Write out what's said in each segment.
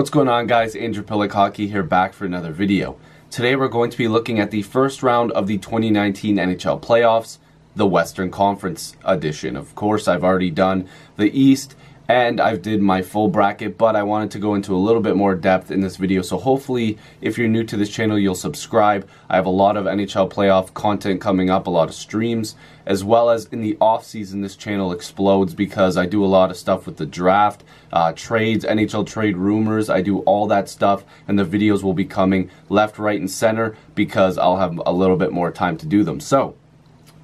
What's going on, guys? Andrew Piluk Hockey here, back for another video. Today we're going to be looking at the first round of the 2019 NHL playoffs, the Western Conference edition. Of course, I've already done the East and I've did my full bracket, but I wanted to go into a little bit more depth in this video. So hopefully, if you're new to this channel, you'll subscribe. I have a lot of NHL playoff content coming up, a lot of streams, as well as in the off season, this channel explodes because I do a lot of stuff with the draft, trades, NHL trade rumors. I do all that stuff, and the videos will be coming left, right, and center because I'll have a little bit more time to do them. So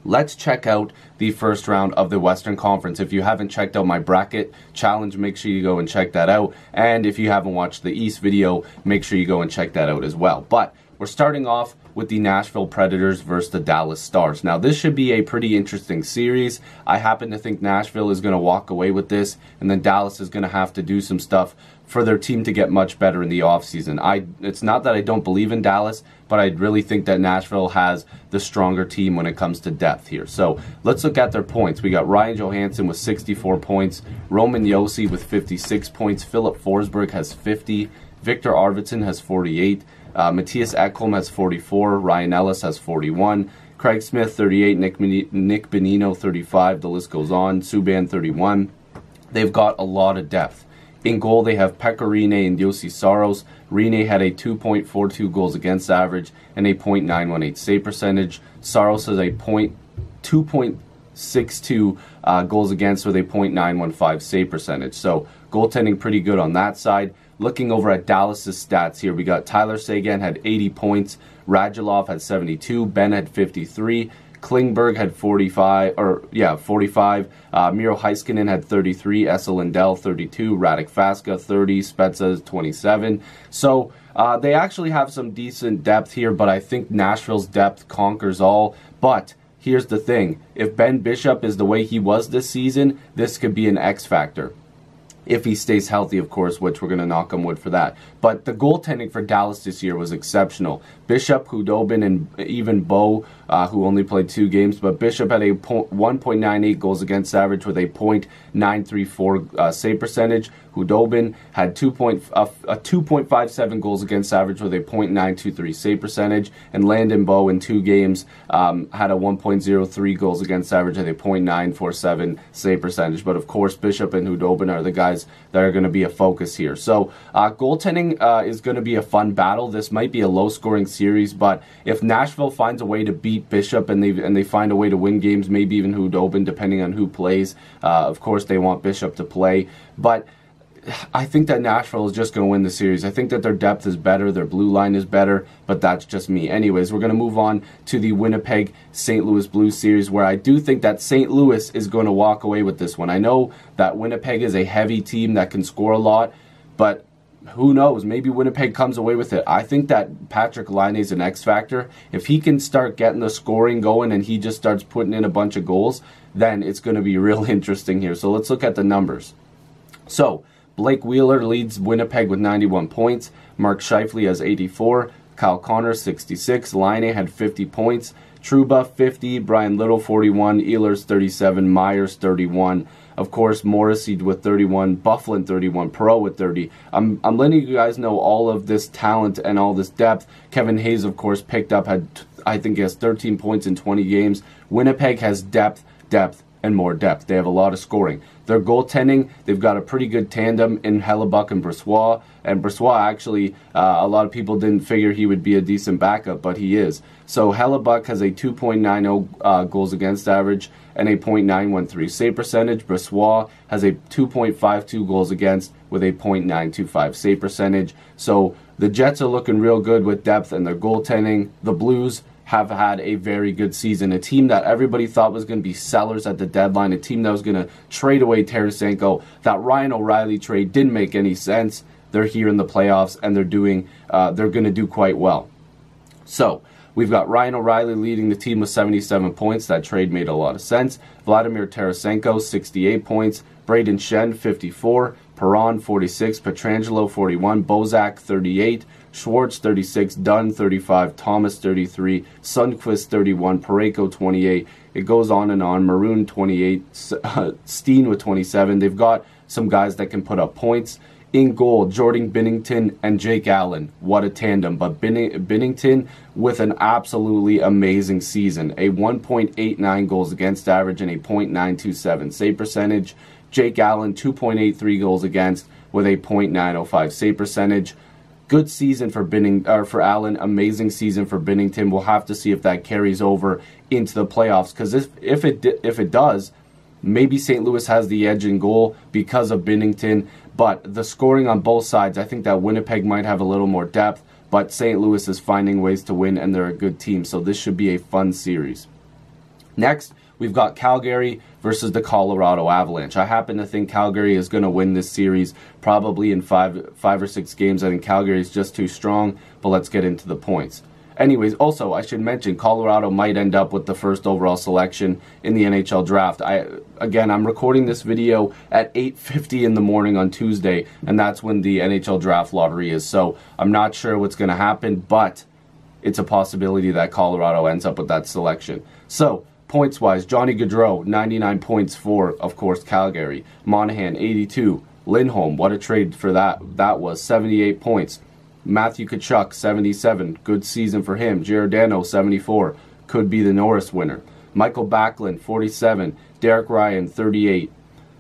let's check out the first round of the Western Conference. If you haven't checked out my bracket challenge, make sure you go and check that out. And if you haven't watched the East video, make sure you go and check that out as well. But we're starting off with the Nashville Predators versus the Dallas Stars. Now, this should be a pretty interesting series. I happen to think Nashville is going to walk away with this, and then Dallas is going to have to do some stuff for their team to get much better in the offseason. It's not that I don't believe in Dallas, but I really think that Nashville has the stronger team when it comes to depth here. So let's look at their points. We got Ryan Johansson with 64 points, Roman Josi with 56 points, Filip Forsberg has 50, Victor Arvidsson has 48, Matthias Ekholm has 44, Ryan Ellis has 41, Craig Smith 38, Nick Bonino 35, the list goes on, Subban 31. They've got a lot of depth. In goal, they have Pekka Rinne and Josi Saros. Rinne had a 2.42 goals against average and a .918 save percentage. Saros has a 2.62 goals against with a .915 save percentage. So goaltending pretty good on that side. Looking over at Dallas's stats here, we got Tyler Seguin had 80 points, Radulov had 72, Ben had 53, Klingberg had 45, Miro Heiskanen had 33, Esa Lindell 32, Radek Faska 30, Spezza 27. So they actually have some decent depth here, but I think Nashville's depth conquers all. But here's the thing, if Ben Bishop is the way he was this season, this could be an X factor. If he stays healthy, of course, which we're going to knock on wood for that. But the goaltending for Dallas this year was exceptional. Bishop, Khudobin, and even Bo, who only played 2 games, but Bishop had a 1.98 goals against average with a .934 save percentage. Khudobin had 2.57 goals against average with a .923 save percentage, and Landon Bo in 2 games had a 1.03 goals against average with a .947 save percentage. But of course, Bishop and Khudobin are the guys that are going to be a focus here. So goaltending is going to be a fun battle. This might be a low-scoring series, but if Nashville finds a way to beat Bishop and they find a way to win games, maybe even Khudobin, depending on who plays. Of course, they want Bishop to play, but I think that Nashville is just going to win the series. I think that their depth is better, their blue line is better, but that's just me. Anyways, we're going to move on to the Winnipeg-St. Louis Blues series, where I do think that St. Louis is going to walk away with this one. I know that Winnipeg is a heavy team that can score a lot, but who knows? Maybe Winnipeg comes away with it. I think that Patrick Laine is an X factor. If he can start getting the scoring going and he just starts putting in a bunch of goals, then it's going to be real interesting here. So let's look at the numbers. So Blake Wheeler leads Winnipeg with 91 points. Mark Scheifele has 84. Kyle Connor 66. Laine had 50 points. Trouba 50. Brian Little 41. Ehlers 37. Myers 31. Of course, Morrissey with 31. Bufflin 31. Perreault with 30. I'm letting you guys know all of this talent and all this depth. Kevin Hayes, of course, picked up, I think he has 13 points in 20 games. Winnipeg has depth, and more depth. They have a lot of scoring. Their goaltending, they've got a pretty good tandem in Hellebuck and Brossoit. And Brossoit, actually, a lot of people didn't figure he would be a decent backup, but he is. So Hellebuck has a 2.90 goals against average and a .913 save percentage. Brossoit has a 2.52 goals against with a .925 save percentage. So the Jets are looking real good with depth and their goaltending. The Blues have had a very good season. A team that everybody thought was going to be sellers at the deadline. A team that was going to trade away Tarasenko. That Ryan O'Reilly trade didn't make any sense. They're here in the playoffs and they're going to do quite well. So we've got Ryan O'Reilly leading the team with 77 points. That trade made a lot of sense. Vladimir Tarasenko 68 points. Braden Shen 54. Perron 46. Pietrangelo 41. Bozak 38. Schwartz 36, Dunn 35, Thomas 33, Sundqvist 31, Parayko 28. It goes on and on. Maroon 28, Steen with 27. They've got some guys that can put up points. In goal, Jordan Binnington and Jake Allen. What a tandem. But Binnington with an absolutely amazing season. A 1.89 goals against average and a .927 save percentage. Jake Allen, 2.83 goals against with a .905 save percentage. Good season for for Allen. Amazing season for Binnington. We'll have to see if that carries over into the playoffs. Because if it does, maybe St. Louis has the edge in goal because of Binnington. But the scoring on both sides, I think that Winnipeg might have a little more depth. But St. Louis is finding ways to win, and they're a good team. So this should be a fun series. Next, we've got Calgary versus the Colorado Avalanche. I happen to think Calgary is going to win this series probably in five or six games. I think Calgary is just too strong, but let's get into the points. Anyways, also, I should mention Colorado might end up with the first overall selection in the NHL draft. Again, I'm recording this video at 8:50 in the morning on Tuesday, and that's when the NHL draft lottery is. So I'm not sure what's going to happen, but it's a possibility that Colorado ends up with that selection. So, points-wise, Johnny Gaudreau, 99 points for, of course, Calgary. Monahan, 82. Lindholm, what a trade for that. That was 78 points. Matthew Tkachuk, 77. Good season for him. Giordano, 74. Could be the Norris winner. Michael Backlund, 47. Derek Ryan, 38.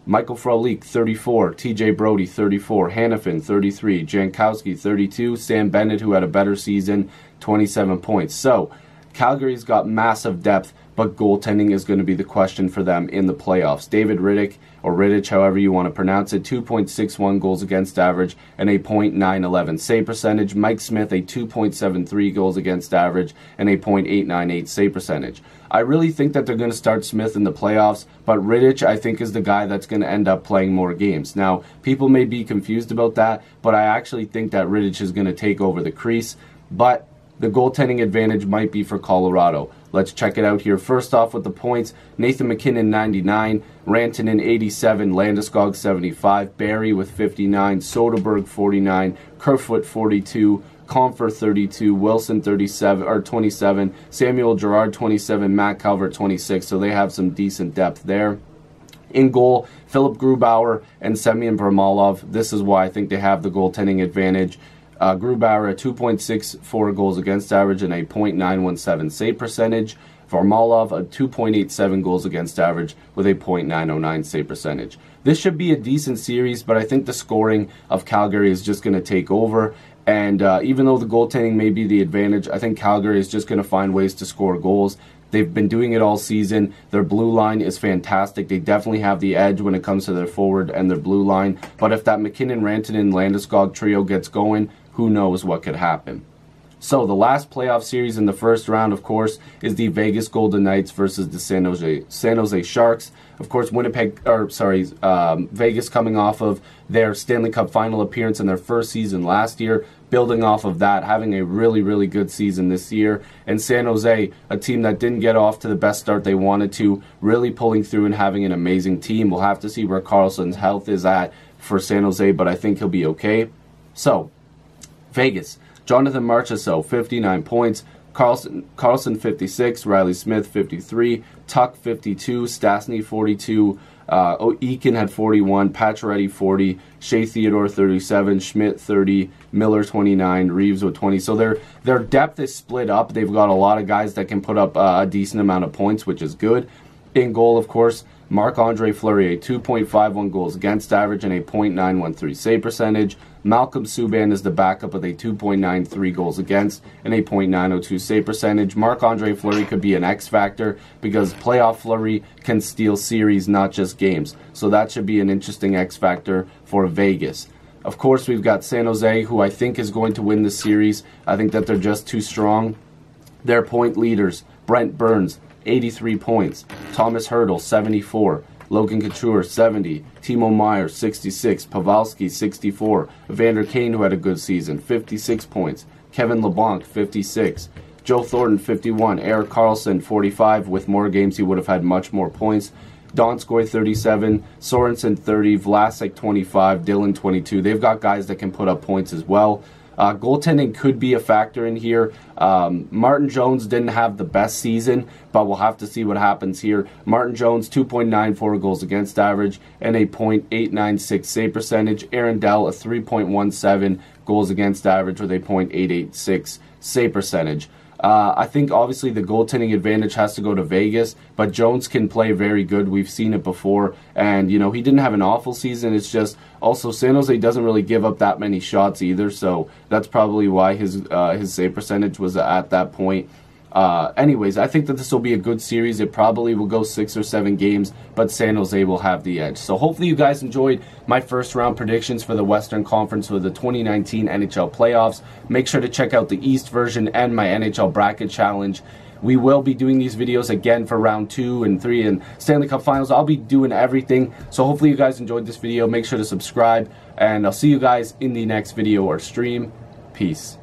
Michael Frolik, 34. TJ Brody, 34. Hannafin, 33. Jankowski, 32. Sam Bennett, who had a better season, 27 points. So, Calgary's got massive depth, but goaltending is going to be the question for them in the playoffs. David Rittich, or Rittich, however you want to pronounce it, 2.61 goals against average and a .911 save percentage. Mike Smith, a 2.73 goals against average and a .898 save percentage. I really think that they're going to start Smith in the playoffs, but Rittich, I think, is the guy that's going to end up playing more games. Now, people may be confused about that, but I actually think that Rittich is going to take over the crease, but the goaltending advantage might be for Colorado. Let's check it out here. First off with the points, Nathan MacKinnon, 99, Rantanen, 87, Landeskog, 75, Barrie with 59, Soderberg, 49, Kerfoot, 42, Comfer, 32, Wilson, 27, Samuel Girard, 27, Matt Calvert, 26, so they have some decent depth there. In goal, Philip Grubauer and Semyon Varlamov. This is why I think they have the goaltending advantage. Grubauer, a 2.64 goals against average and a .917 save percentage. Varlamov, a 2.87 goals against average with a .909 save percentage. This should be a decent series, but I think the scoring of Calgary is just going to take over. And even though the goaltending may be the advantage, I think Calgary is just going to find ways to score goals. They've been doing it all season. Their blue line is fantastic. They definitely have the edge when it comes to their forward and their blue line. But if that MacKinnon, Rantanen, Landeskog trio gets going, who knows what could happen. So the last playoff series in the first round, of course, is the Vegas Golden Knights versus the San Jose Sharks. Of course, Vegas coming off of their Stanley Cup final appearance in their first season last year, building off of that, having a really, really good season this year. And San Jose, a team that didn't get off to the best start they wanted to, really pulling through and having an amazing team. We'll have to see where Karlsson's health is at for San Jose, but I think he'll be okay. So, Vegas, Jonathan Marchessault, 59 points, Karlsson 56, Riley Smith 53, Tuck 52, Stastny 42, Eakin had 41, Pacioretty 40, Shea Theodore 37, Schmidt 30, Miller 29, Reeves with 20. So their depth is split up. They've got a lot of guys that can put up a decent amount of points, which is good. In goal, of course, Marc-Andre Fleury, 2.51 goals against average and a .913 save percentage. Malcolm Subban is the backup with a 2.93 goals against and a .902 save percentage. Marc-Andre Fleury could be an X factor because playoff Fleury can steal series, not just games. So that should be an interesting X factor for Vegas. Of course, we've got San Jose, who I think is going to win the series. I think that they're just too strong. Their point leaders, Brent Burns, 83 points. Thomas Hertl, 74. Logan Couture, 70. Timo Meier, 66. Pavelski, 64. Evander Kane, who had a good season, 56 points. Kevin LeBlanc, 56. Joe Thornton, 51. Erik Karlsson, 45. With more games, he would have had much more points. Donskoy, 37. Sorensen, 30. Vlasic, 25. Dillon, 22. They've got guys that can put up points as well. Goaltending could be a factor in here. Martin Jones didn't have the best season, but we'll have to see what happens here. Martin Jones, 2.94 goals against average and a .896 save percentage. Aaron Dell, a 3.17 goals against average with a .886 save percentage. I think obviously the goaltending advantage has to go to Vegas, but Jones can play very good. We've seen it before, and you know, he didn't have an awful season. It's just also San Jose doesn't really give up that many shots either, so that's probably why his save percentage was at that point. Anyways, I think that this will be a good series. It probably will go 6 or 7 games, but San Jose will have the edge. So hopefully you guys enjoyed my first round predictions for the Western Conference for the 2019 NHL playoffs. Make sure to check out the East version and my NHL bracket challenge. We will be doing these videos again for round 2 and 3 and Stanley Cup Finals. I'll be doing everything. So hopefully you guys enjoyed this video. Make sure to subscribe, and I'll see you guys in the next video or stream. Peace.